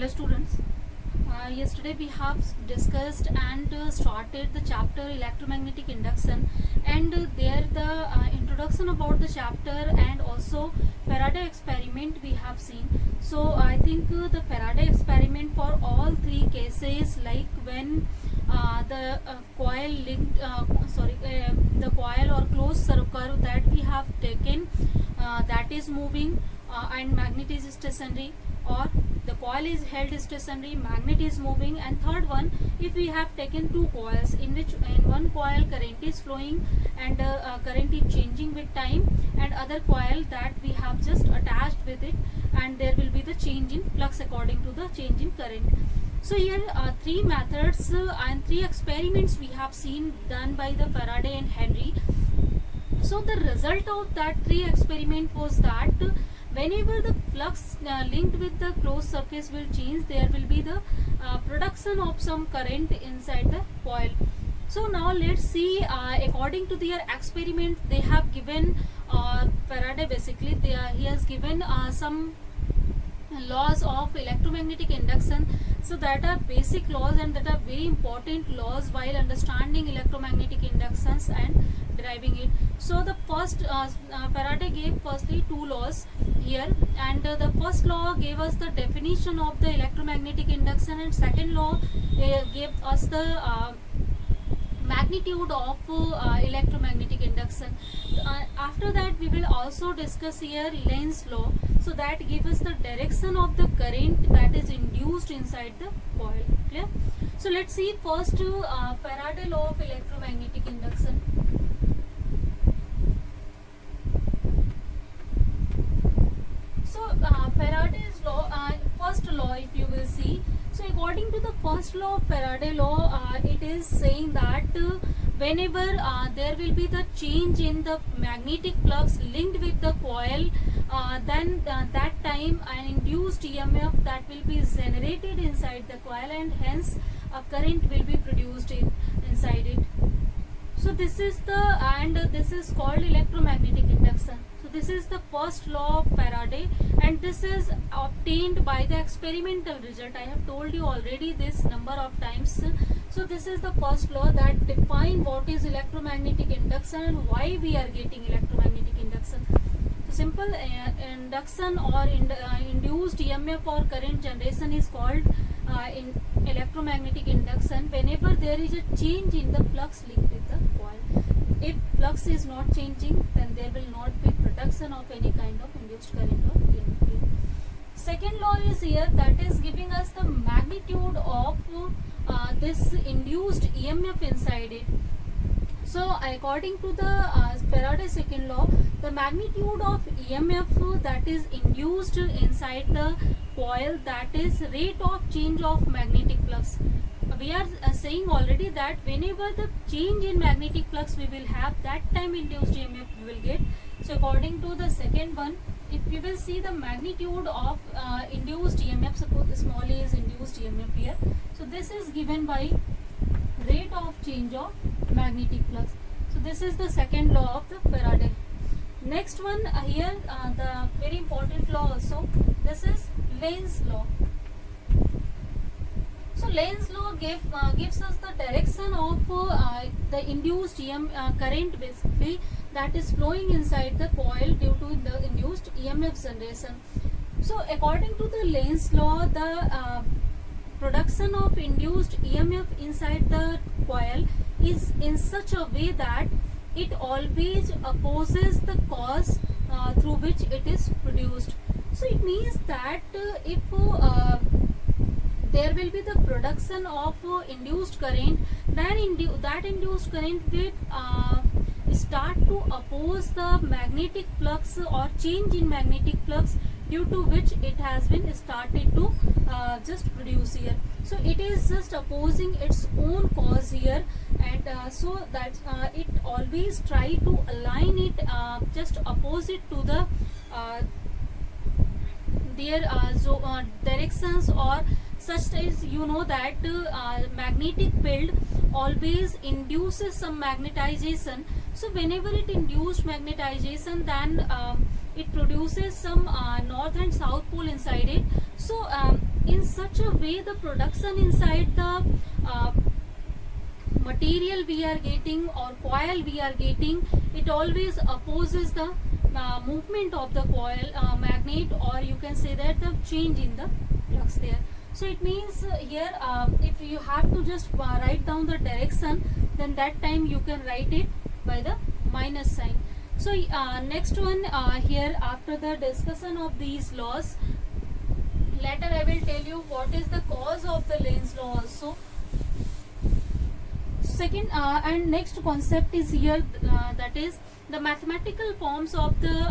Hello students. Yesterday we have discussed and started the chapter electromagnetic induction, and there the introduction about the chapter and also Faraday experiment we have seen. So I think the Faraday experiment for all three cases, like when the coil linked the coil or closed circle that we have taken, that is moving, and magnet is stationary, or the coil is held stationary, magnet is moving. And third one, if we have taken two coils in which in one coil current is flowing and current is changing with time, and other coil that we have just attached with it, and there will be the change in flux according to the change in current. So here three methods and three experiments we have seen done by the Faraday and Henry. So the result of that three experiment was that whenever the flux linked with the closed surface will change, there will be the production of some current inside the coil. So now let's see, according to their experiment, they have given Faraday, basically he has given some laws of electromagnetic induction. So that are basic laws and that are very important laws while understanding electromagnetic inductions and deriving it. So the first Faraday gave firstly two laws here, and the first law gave us the definition of the electromagnetic induction, and second law gave us the magnitude of electromagnetic induction. After that we will also discuss here Lenz's law, so that gives us the direction of the current that is induced inside the coil. Clear? So let's see first Faraday law of electromagnetic induction. So Faraday's law, first law, if you will see, so according to the first law of Faraday law, it is saying that whenever there will be the change in the magnetic flux linked with the coil, then that time an induced EMF that will be generated inside the coil, and hence a current will be produced inside it. So this is this is called electromagnetic induction. So this is the first law of Faraday, and this is obtained by the experimental result. I have told you already this number of times. So this is the first law that define what is electromagnetic induction and why we are getting electromagnetic induction. So simple induction or induced EMF or current generation is called in electromagnetic induction whenever there is a change in the flux linked with the coil. If flux is not changing, then there will not be production of any kind of induced current or EMF. Second law is here, that is giving us the magnitude of this induced EMF inside it. So according to the Faraday's second law, the magnitude of EMF that is induced inside the coil, that is rate of change of magnetic flux. We are saying already that whenever the change in magnetic flux we will have, that time induced EMF we will get. So according to the second one, if we will see the magnitude of induced EMF, suppose the small a is induced EMF here. So this is given by rate of change of magnetic flux. So this is the second law of the Faraday. Next one here, the very important law also, this is Lenz's law. So Lenz's law gives us the direction of the induced current, basically, that is flowing inside the coil due to the induced EMF generation. So according to the Lenz's law, the production of induced EMF inside the coil is in such a way that it always opposes the cause through which it is produced. So it means that if there will be the production of induced current, then that induced current will start to oppose the magnetic flux or change in magnetic flux due to which it has been started to just produce here. So it is just opposing its own cause here, and so that it always try to align it just opposite to the their directions, or such as you know that magnetic field always induces some magnetization. So whenever it induced magnetization, then it produces some north and south pole inside it. So in such such a way the production inside the material we are getting or coil we are getting, it always opposes the movement of the coil magnet, or you can say that the change in the flux there. So it means here if you have to just write down the direction, then that time you can write it by the minus sign. So next one here, after the discussion of these laws, later I will tell you what is the cause of the Lenz law also. Second and next concept is here, that is the mathematical forms of the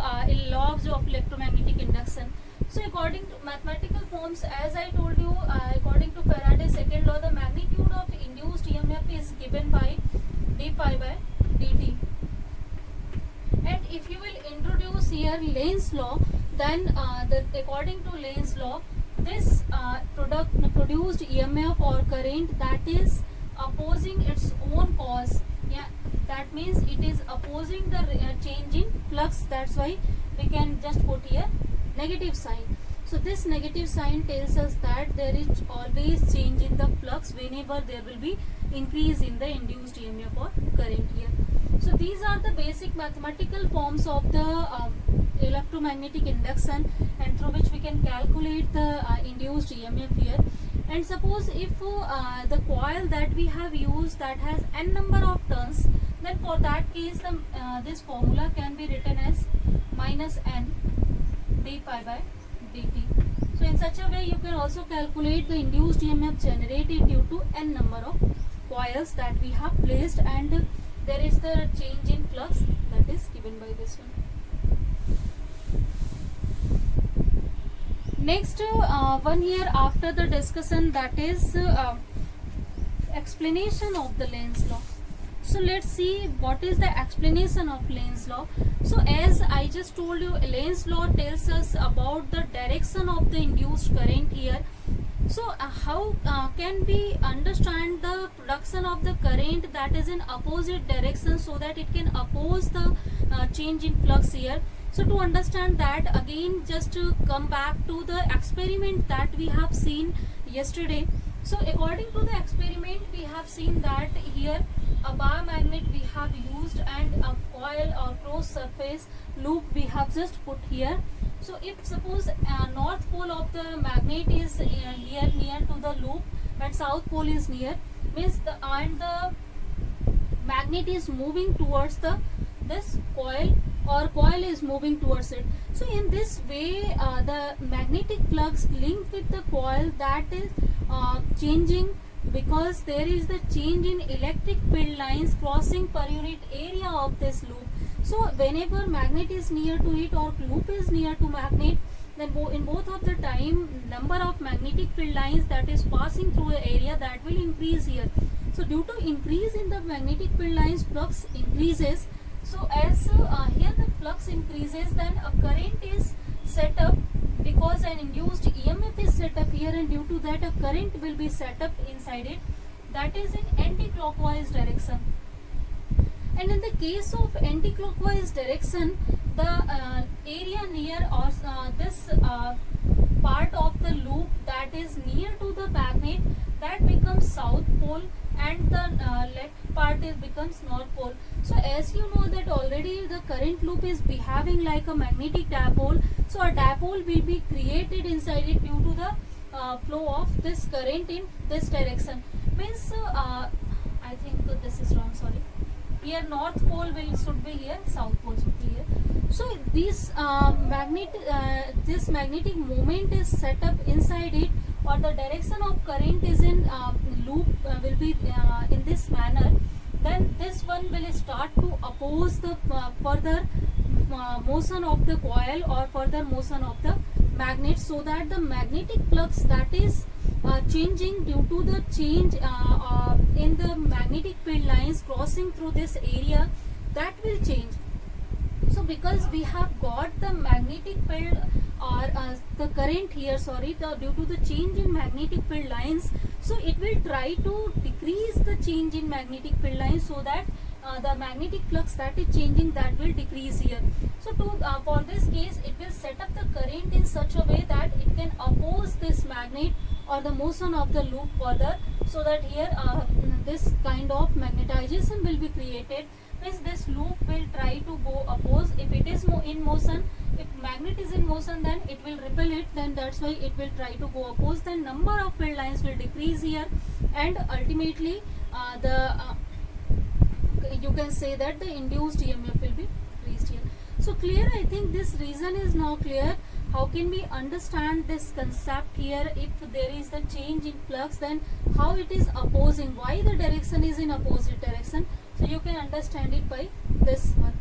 laws of electromagnetic induction. So according to mathematical forms, as I told you, according to Faraday's second law, the magnitude of induced EMF is given by d pi by dt. And if you will introduce here Lenz law, then according to Lenz law, this produced EMF or current that is opposing its own cause, yeah, that means it is opposing the change in flux. That's why we can just put here negative sign. So this negative sign tells us that there is always change in the flux whenever there will be increase in the induced EMF or current here. So these are the basic mathematical forms of the electromagnetic induction, and through which we can calculate the induced EMF here. And suppose if the coil that we have used that has n number of turns, then for that case this formula can be written as minus n d pi by dt. So in such a way you can also calculate the induced EMF generated due to n number of coils that we have placed, and there is the change in flux that is given by this one. Next one here after the discussion, that is explanation of the Lenz law. So let's see what is the explanation of Lenz law. So as I just told you, Lenz law tells us about the direction of the induced current here. So how can we understand the production of the current that is in opposite direction so that it can oppose the change in flux here? So to understand that, again just to come back to the experiment that we have seen yesterday. So according to the experiment, we have seen that here a bar magnet we have used and a coil or cross surface loop we have just put here. So if suppose north pole of the magnet is near to the loop and south pole is near, means the magnet is moving towards this coil, or coil is moving towards it. So in this way the magnetic flux linked with the coil that is changing, because there is the change in electric field lines crossing per unit area of this loop. So whenever magnet is near to it or loop is near to magnet, then in both of the time number of magnetic field lines that is passing through the area that will increase here. So due to increase in the magnetic field lines, flux increases. So as here the flux increases, then a current is set up, because an induced EMF is set up here, and due to that a current will be set up inside it that is in anti-clockwise direction. And in the case of anti-clockwise direction, the area near or this part of the loop that is near to the magnet, that becomes south pole, and the left part becomes north pole. So as you know that already the current loop is behaving like a magnetic dipole, so a dipole will be created inside it due to the flow of this current in this direction. Means I think this is wrong, sorry. Here north pole should be here, south pole should be here. So this this magnetic moment is set up inside it, or the direction of current is in loop will be in this manner. Then this one will start to oppose the further motion of the coil or further motion of the magnet, so that the magnetic flux that is changing due to the change in the magnetic field lines crossing through this area, that will change. So because we have got the magnetic field or the current here, sorry, due to the change in magnetic field lines, so it will try to decrease the change in magnetic field lines, so that the magnetic flux that is changing, that will decrease here. So for this case, it will set up the current in such a way that it can oppose this magnet or the motion of the loop further, so that here this kind of magnetization will be created. Means this loop will try to go oppose. If it is in motion, if magnet is in motion, then it will repel it, then that's why it will try to go oppose. Then number of field lines will decrease here, and ultimately you can say that the induced EMF will be increased here. So clear, I think this reason is now clear. How can we understand this concept here? If there is the change in flux, then how it is opposing, why the direction is in opposite direction. So you can understand it by this one.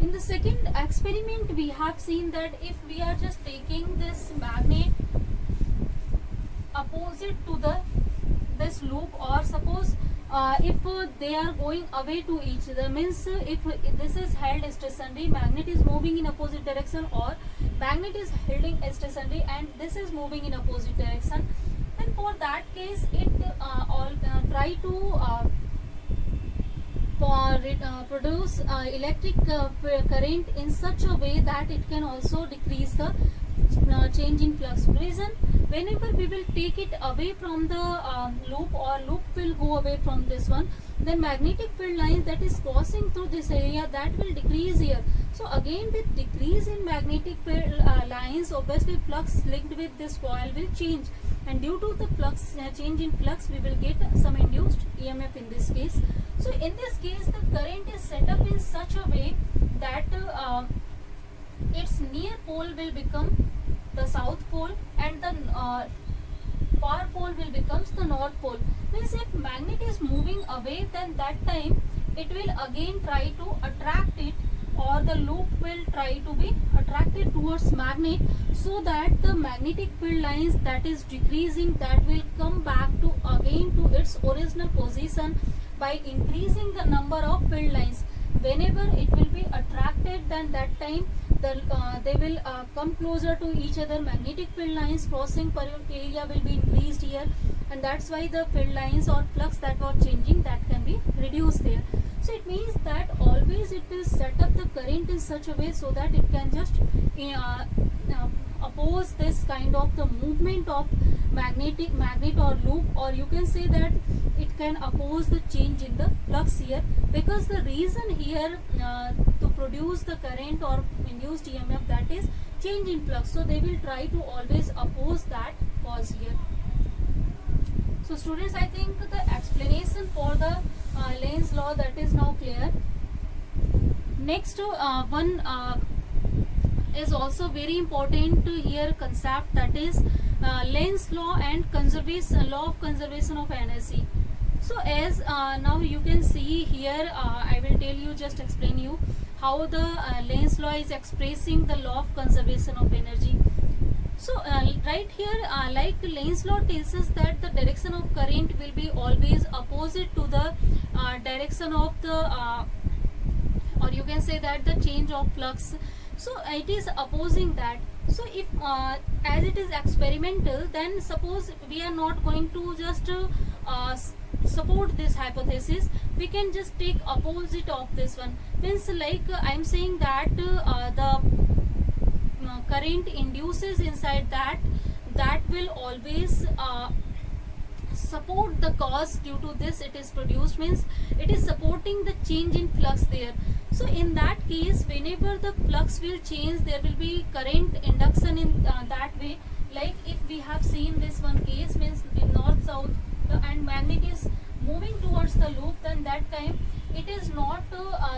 In the second experiment, we have seen that if we are just taking this magnet opposite to this loop, or suppose if they are going away to each other, means if this is held stationary, magnet is moving in opposite direction, or magnet is holding stationary and this is moving in opposite direction, then for that case it try to produce electric current in such a way that it can also decrease the change in flux. Reason, whenever we will take it away from the loop, or loop will go away from this one, then magnetic field lines that is crossing through this area, that will decrease here. So again, with decrease in magnetic field lines, obviously flux linked with this coil will change, and due to the flux change in flux, we will get some induced EMF in this case. So in this case, the current is set up in such a way that its near pole will become the south pole, and the far pole will become the north pole. Means if magnet is moving away, then that time it will again try to attract it, or the loop will try to be attracted towards magnet, so that the magnetic field lines that is decreasing, that will come back to again to its original position by increasing the number of field lines. Whenever it will be attracted, then that time they will come closer to each other. Magnetic field lines crossing per area will be increased here, and that's why the field lines or flux that were changing, that can be reduced there. So it means that always it will set up the current in such a way so that it can just oppose this kind of the movement of magnet or loop, or you can say that it can oppose the change in the flux here, because the reason here to produce the current or induced EMF, that is change in flux. So they will try to always oppose that cause here. So students, I think the explanation for the Lenz law, that is now clear. Next one is also very important to hear concept, that is Lenz law and law of conservation of energy. So as now you can see here, I will tell you, just explain you how the Lenz law is expressing the law of conservation of energy. So right here, like Lenz law tells us that the direction of current will be always opposite to the direction of the or you can say that the change of flux. So it is opposing that. So if as it is experimental, then suppose we are not going to just support this hypothesis, we can just take opposite of this one. Means like I am saying that the current induces inside that will always support the cause due to this it is produced, means it is supporting the change in flux there. So in that case, whenever the flux will change, there will be current induction in that way. Like if we have seen this one case, means in north south and magnet is moving towards the loop, then that time it is not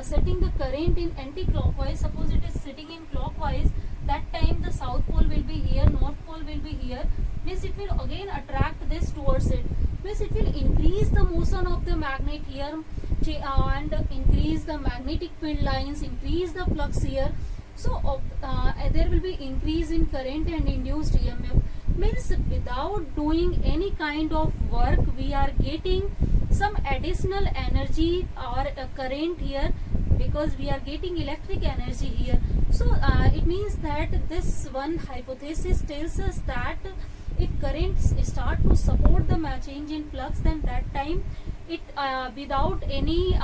setting the current in anti-clockwise. Suppose it is sitting in clockwise, that time the south pole will be here, north pole will be here, means it will again attract this towards it, means it will increase the motion of the magnet here and increase the magnetic field lines, increase the flux here. So there will be increase in current and induced EMF. Means without doing any kind of work, we are getting some additional energy or current here, because we are getting electric energy here. So it means that this one hypothesis tells us that if currents start to support the change in flux, then that time it without any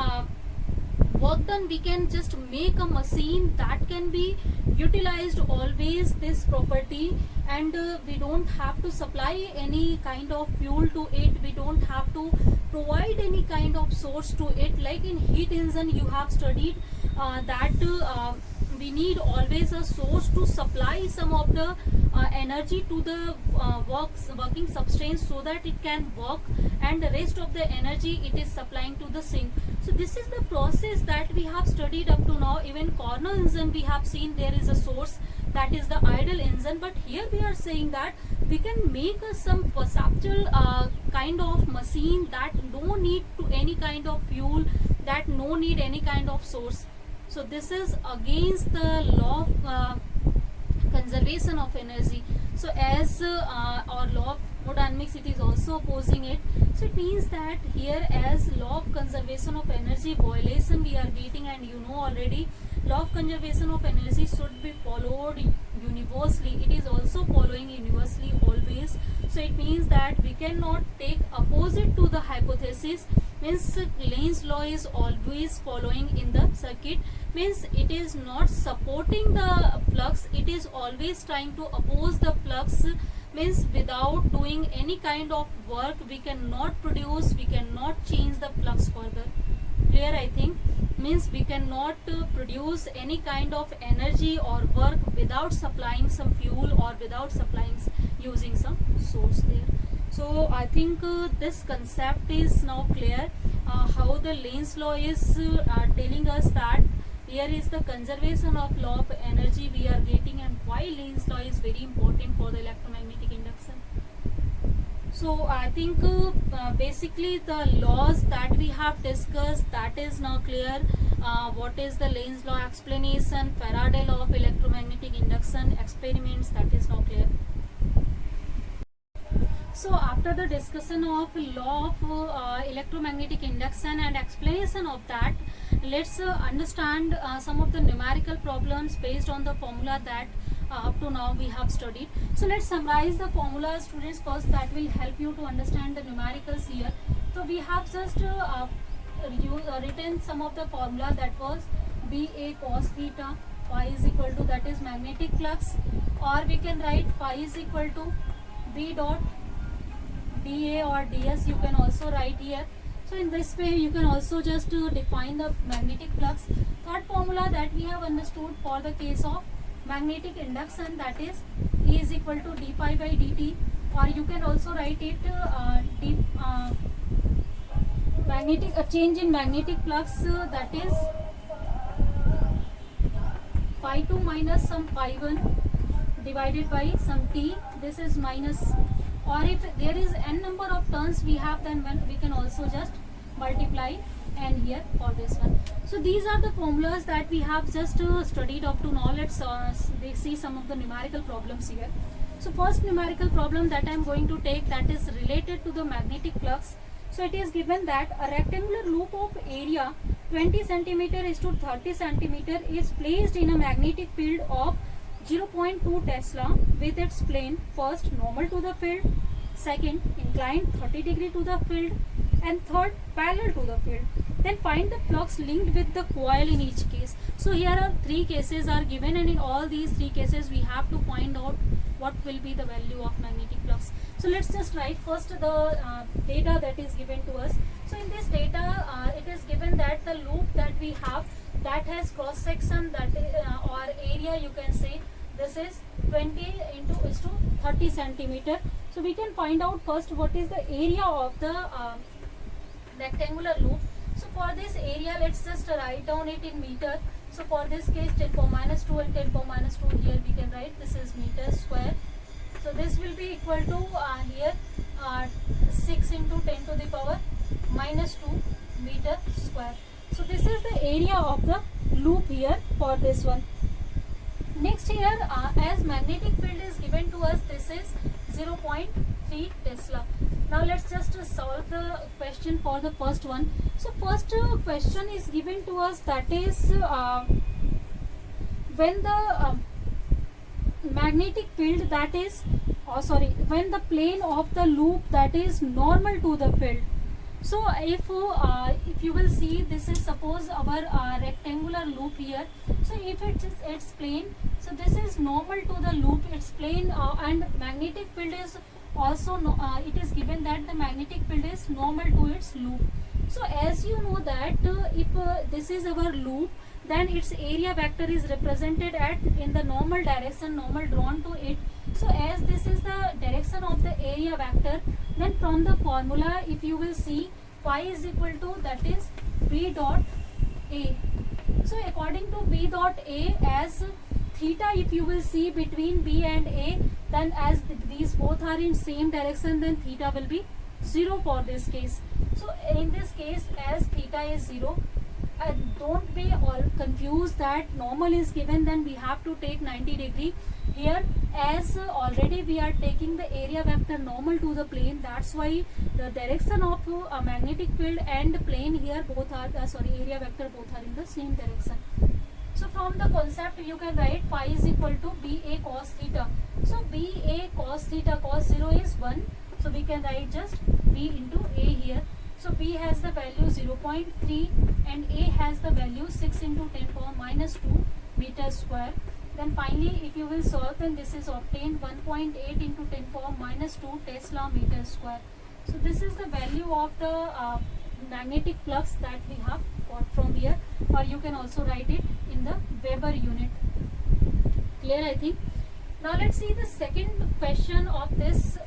work done, we can just make a machine that can be utilized always this property, and we don't have to supply any kind of fuel to it, we don't have to provide any kind of source to it. Like in heat engine you have studied that we need always a source to supply some of the energy to the working substance so that it can work, and the rest of the energy it is supplying to the sink. So this is the process that we have studied up to now. Even Carnot engine we have seen there is a source, that is the idle engine, but here we are saying that we can make some perceptual kind of machine that no need to any kind of fuel, that no need any kind of source. So this is against the law of conservation of energy. So as our law of thermodynamics, it is also opposing it. So it means that here as law of conservation of energy violation we are getting, and you know already law of conservation of energy should be followed universally. It is also following universally always. So it means that we cannot take opposite to the hypothesis, means Lenz's law is always following in the circuit, means it is not supporting the flux, it is always trying to oppose the flux, means without doing any kind of work we cannot produce, we cannot change the flux further. Clear, I think? Means we cannot produce any kind of energy or work without supplying some fuel or without supplying using some source there. So I think this concept is now clear, how the Lenz's law is telling us that here is the conservation of law of energy we are getting, and why Lenz's law is very important for the electromagnetic induction. So I think basically the laws that we have discussed, that is now clear. What is the Lenz's law explanation, Faraday law of electromagnetic induction, experiments, that is now clear. So after the discussion of law of electromagnetic induction and explanation of that, let's understand some of the numerical problems based on the formula that up to now we have studied. So let's summarize the formula, students, first, that will help you to understand the numericals here. So we have just written some of the formula, that was BA cos theta, phi is equal to, that is magnetic flux, or we can write phi is equal to B dot dA or ds, you can also write here. So in this way you can also just define the magnetic flux. Third formula that we have understood for the case of magnetic induction, that is E is equal to d pi by dt, or you can also write it magnetic change in magnetic flux, that is pi 2 minus some pi 1 divided by some t, this is minus, or if there is n number of turns we have, then we can also just multiply n here for this one. So these are the formulas that we have just studied up to now. Let's see some of the numerical problems here. So first numerical problem that I am going to take, that is related to the magnetic flux. So it is given that a rectangular loop of area 20 centimeter is to 30 centimeter is placed in a magnetic field of 0.2 Tesla with its plane, first normal to the field, second inclined 30 degree to the field, and third parallel to the field. Then find the flux linked with the coil in each case. So here are three cases are given, and in all these three cases we have to find out what will be the value of magnetic flux. So let's just write first the data that is given to us. So in this data it is given that the loop that we have, that has cross section, that or area you can say, this is 20 into is to 30 centimeter. So we can find out first what is the area of the rectangular loop. So for this area, let's just write down it in meter. So for this case 10 power minus 2 and 10 power minus 2, here we can write this is meter square. So this will be equal to here 6 into 10 to the power minus 2 meter square. So this is the area of the loop here for this one. Next here, as magnetic field is given to us, this is 0.3 Tesla. Now let's just solve the question for the first one. So first question is given to us, that is when the magnetic field, that is when the plane of the loop, that is normal to the field, So if you will see, this is suppose our rectangular loop here. So if it's plane, so this is normal to the loop, it's plane, and magnetic field is also it is given that the magnetic field is normal to its loop. So as you know that if this is our loop, then its area vector is represented at in the normal direction, normal drawn to it. So as this is the direction of the area vector, then from the formula, if you will see, phi is equal to, that is b dot a. So according to b dot a, as theta, if you will see between b and a, then as these both are in same direction, then theta will be 0 for this case. So in this case, as theta is 0, don't be all confused that normal is given, then we have to take 90 degree. Here, as already we are taking the area vector normal to the plane, that's why the direction of a magnetic field and plane here both are area vector both are in the same direction. So from the concept you can write phi is equal to ba cos theta. So ba cos theta, cos 0 is 1, so we can write just b into a here. So b has the value 0.3 and a has the value 6 into 10 power minus 2 meter square. Then finally, if you will solve, then this is obtained 1.8 into 10 power minus 2 Tesla meter square. So this is the value of the magnetic flux that we have got from here, or you can also write it in the Weber unit. Clear, I think. Now let's see the second question of this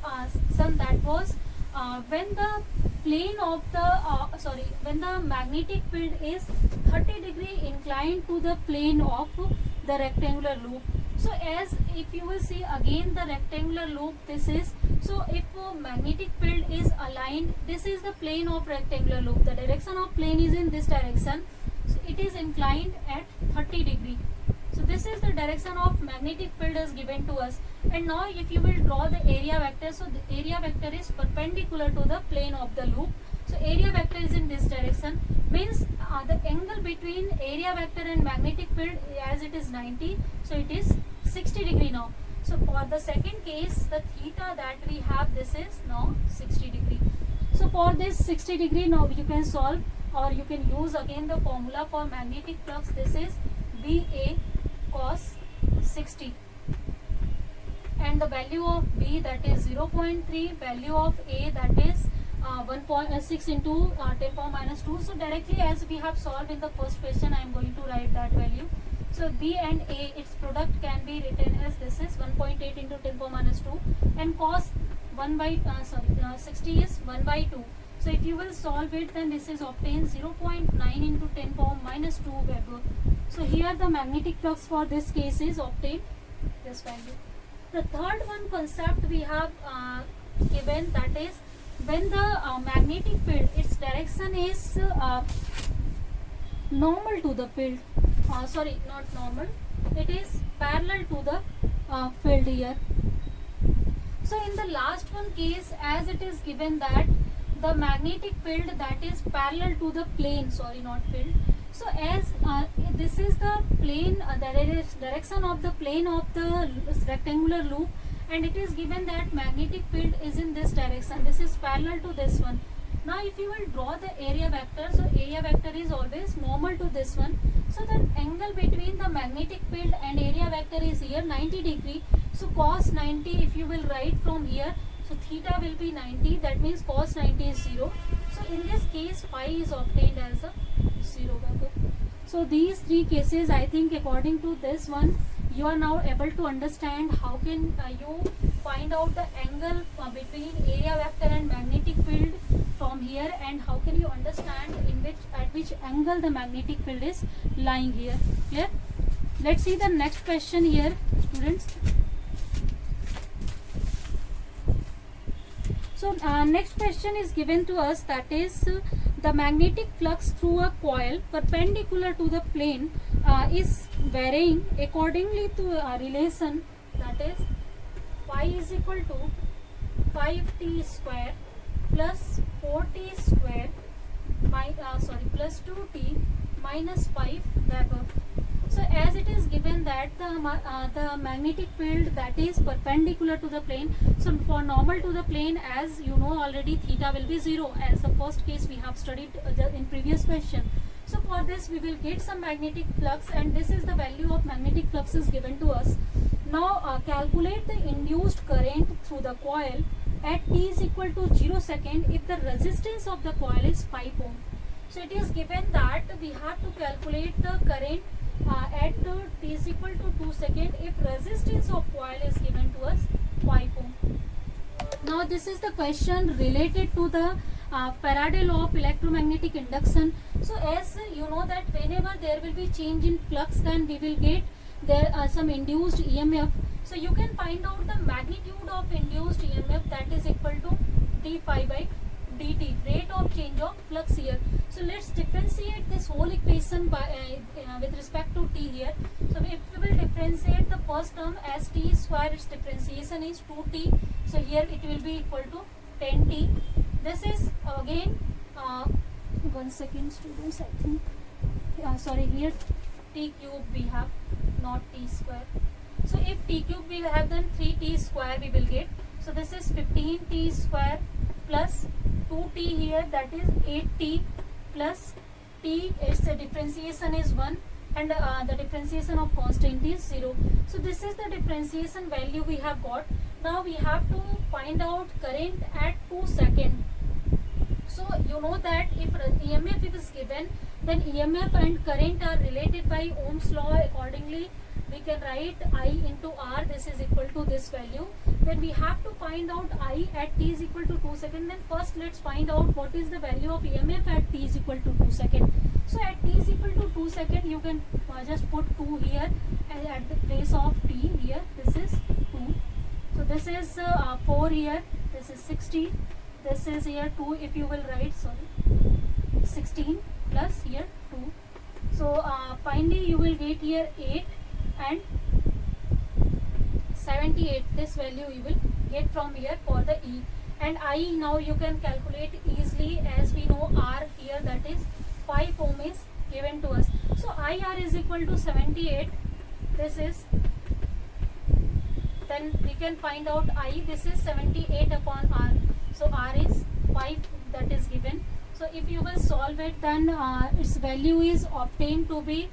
sum, that was when the plane of the when the magnetic field is 30 degree inclined to the plane of the rectangular loop. So as if you will see again the rectangular loop, this is, so if magnetic field is aligned, this is the plane of rectangular loop, the direction of plane is in this direction, so it is inclined at 30 degree. So this is the direction of magnetic field is given to us. And now if you will draw the area vector, so the area vector is perpendicular to the plane of the loop. So area vector is in this direction, means the angle between area vector and magnetic field, as it is 90, so it is 60 degree now. So for the second case, the theta that we have, this is now 60 degree. So for this 60 degree, now you can solve, or you can use again the formula for magnetic flux. This is ba cos 60, and the value of b, that is 0.3, value of a, that is 1.6 into 10 power minus 2. So directly, as we have solved in the first question, I am going to write that value. So b and a, its product can be written as, this is 1.8 into 10 power minus 2, and cos 60 is 1 by 2. So if you will solve it, then this is obtained 0.9 into 10 power minus 2 Weber. So here the magnetic flux for this case is obtained, this value. The third one concept we have given, that is when the magnetic field, its direction is normal to the field, not normal, it is parallel to the field here. So in the last one case, as it is given that the magnetic field that is parallel to the plane, not field. So as this is the plane, the direction of the plane of the rectangular loop, and it is given that magnetic field is in this direction, this is parallel to this one. Now if you will draw the area vector, so area vector is always normal to this one. So the angle between the magnetic field and area vector is here 90 degree. So cos 90, if you will write from here, so theta will be 90, that means cos 90 is 0. So in this case, phi is obtained as a 0 Weber. So these three cases, I think according to this one, you are now able to understand how can you find out the angle between area vector and magnetic field from here, and how can you understand at which angle the magnetic field is lying here. Clear? Let's see the next question here, students. So next question is given to us, that is the magnetic flux through a coil perpendicular to the plane is varying accordingly to a relation, that is phi is equal to 5t square plus 4t square plus 2t minus 5 Weber. So as it is given that the magnetic field field that is perpendicular to the plane. So for normal to the plane, as you know already, theta will be 0, as the first case we have studied in previous question. So for this we will get some magnetic flux, and this is the value of magnetic flux is given to us. Now calculate the induced current through the coil at t is equal to 0 second if the resistance of the coil is 5 ohm. So it is given that we have to calculate the current at t is equal to 2 second if resistance of coil is given to us 5 ohm. Now this is the question related to the Faraday law of electromagnetic induction. So as you know that whenever there will be change in flux, then we will get there some induced EMF. So you can find out the magnitude of induced EMF, that is equal to d phi by dt, rate of change of flux here. So let's differentiate this whole equation by with respect to t here. So if we will differentiate the first term as t square, its differentiation is 2t. So here it will be equal to 10t. This is again 1 second students, I think sorry, here t cube we have, not t square. So if t cube we have, then 3t square we will get. So this is 15t square plus 2t here, that is 8t plus t, its differentiation is 1, and the differentiation of constant is 0. So this is the differentiation value we have got. Now we have to find out current at 2 seconds. So you know that if EMF is given, then EMF and current are related by Ohm's law. Accordingly, we can write I into R, this is equal to this value. Then we have to find out I at t is equal to 2 seconds. Then first let's find out what is the value of EMF at t is equal to 2 seconds. So at t is equal to 2 seconds, you can just put 2 here, and at the place of t here, this is 2. So this is 4 here, this is 60, this is here 2, if you will write, sorry, 16 plus here 2. So finally you will get here 8 and 78, this value you will get from here for the E. And I now you can calculate easily, as we know R here, that is 5 ohm is given to us. So IR is equal to 78, this is, then we can find out I, this is 78 upon R. So R is 5, that is given. So if you will solve it, then its value is obtained to be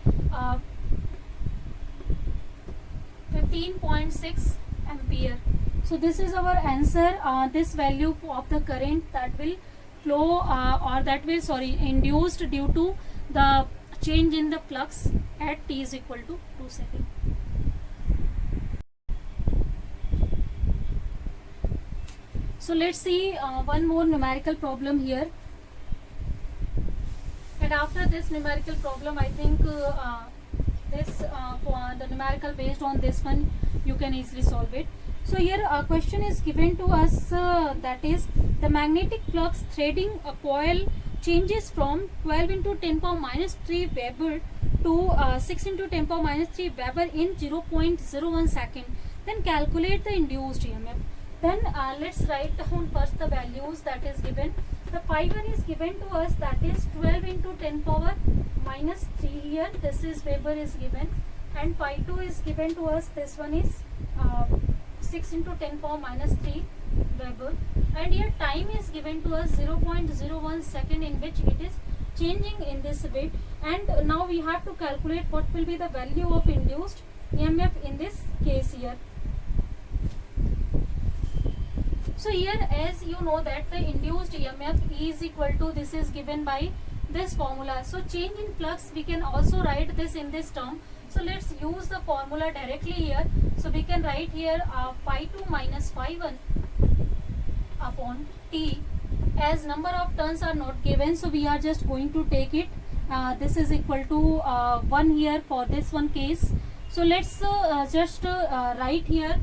15.6 ampere. So this is our answer. This value of the current that will flow or that will induced due to the change in the flux at t is equal to 2 seconds. So let's see one more numerical problem here, and after this numerical problem, I think the numerical based on this one you can easily solve it. So here a question is given to us, that is the magnetic flux threading a coil changes from 12 into 10 power minus 3 Weber to 6 into 10 power minus 3 Weber in 0.01 second. Then calculate the induced EMF. Then let's write down first the values that is given. The phi 1 is given to us, that is 12 into 10 power minus 3 here, this is Weber is given, and phi 2 is given to us, this one is 6 into 10 power minus 3 Weber, and here time is given to us 0.01 second in which it is changing in this bit. And now we have to calculate what will be the value of induced EMF in this case here. So here, as you know that the induced EMF is equal to, this is given by this formula. So change in flux, we can also write this in this term. So let's use the formula directly here. So we can write here phi 2 minus phi 1 upon t. As number of turns are not given, so we are just going to take it. This is equal to 1 here for this one case. So let's just write here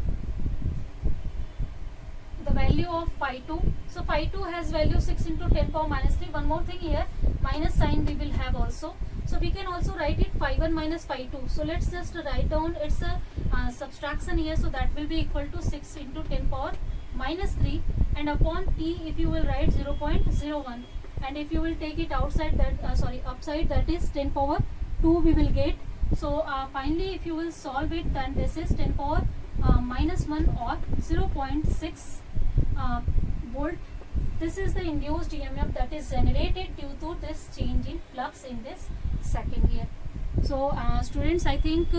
the value of phi 2. So phi 2 has value 6 into 10 power minus 3. One more thing here, minus sign we will have also. So we can also write it phi 1 minus phi 2. So let's just write down its subtraction here. So that will be equal to 6 into 10 power minus 3, and upon t if you will write 0.01, and if you will take it outside that upside, that is 10 power 2 we will get. So finally if you will solve it, then this is 10 power -1 or 0.6 volt. This is the induced EMF that is generated due to this change in flux in this second here. So students, I think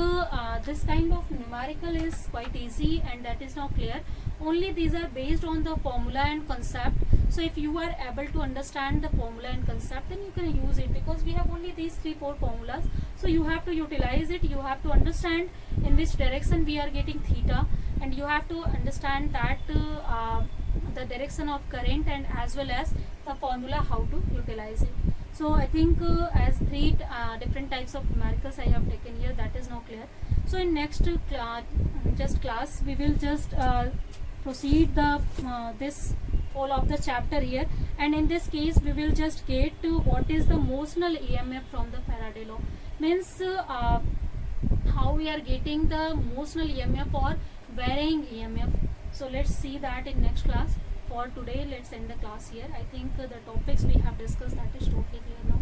this kind of numerical is quite easy and that is now clear. Only these are based on the formula and concept. So if you are able to understand the formula and concept, then you can use it, because we have only these 3-4 formulas. So you have to utilize it. You have to understand in which direction we are getting theta, and you have to understand that the direction of current and as well as the formula how to utilize it. So I think as 3 different types of numericals I have taken here, that is now clear. So in next class we will just proceed the this whole of the chapter here, and in this case we will just get to what is the motional EMF from the Faraday law, means how we are getting the motional EMF or varying EMF. So let's see that in next class. For today, let's end the class here. I think the topics we have discussed, that is totally clear now.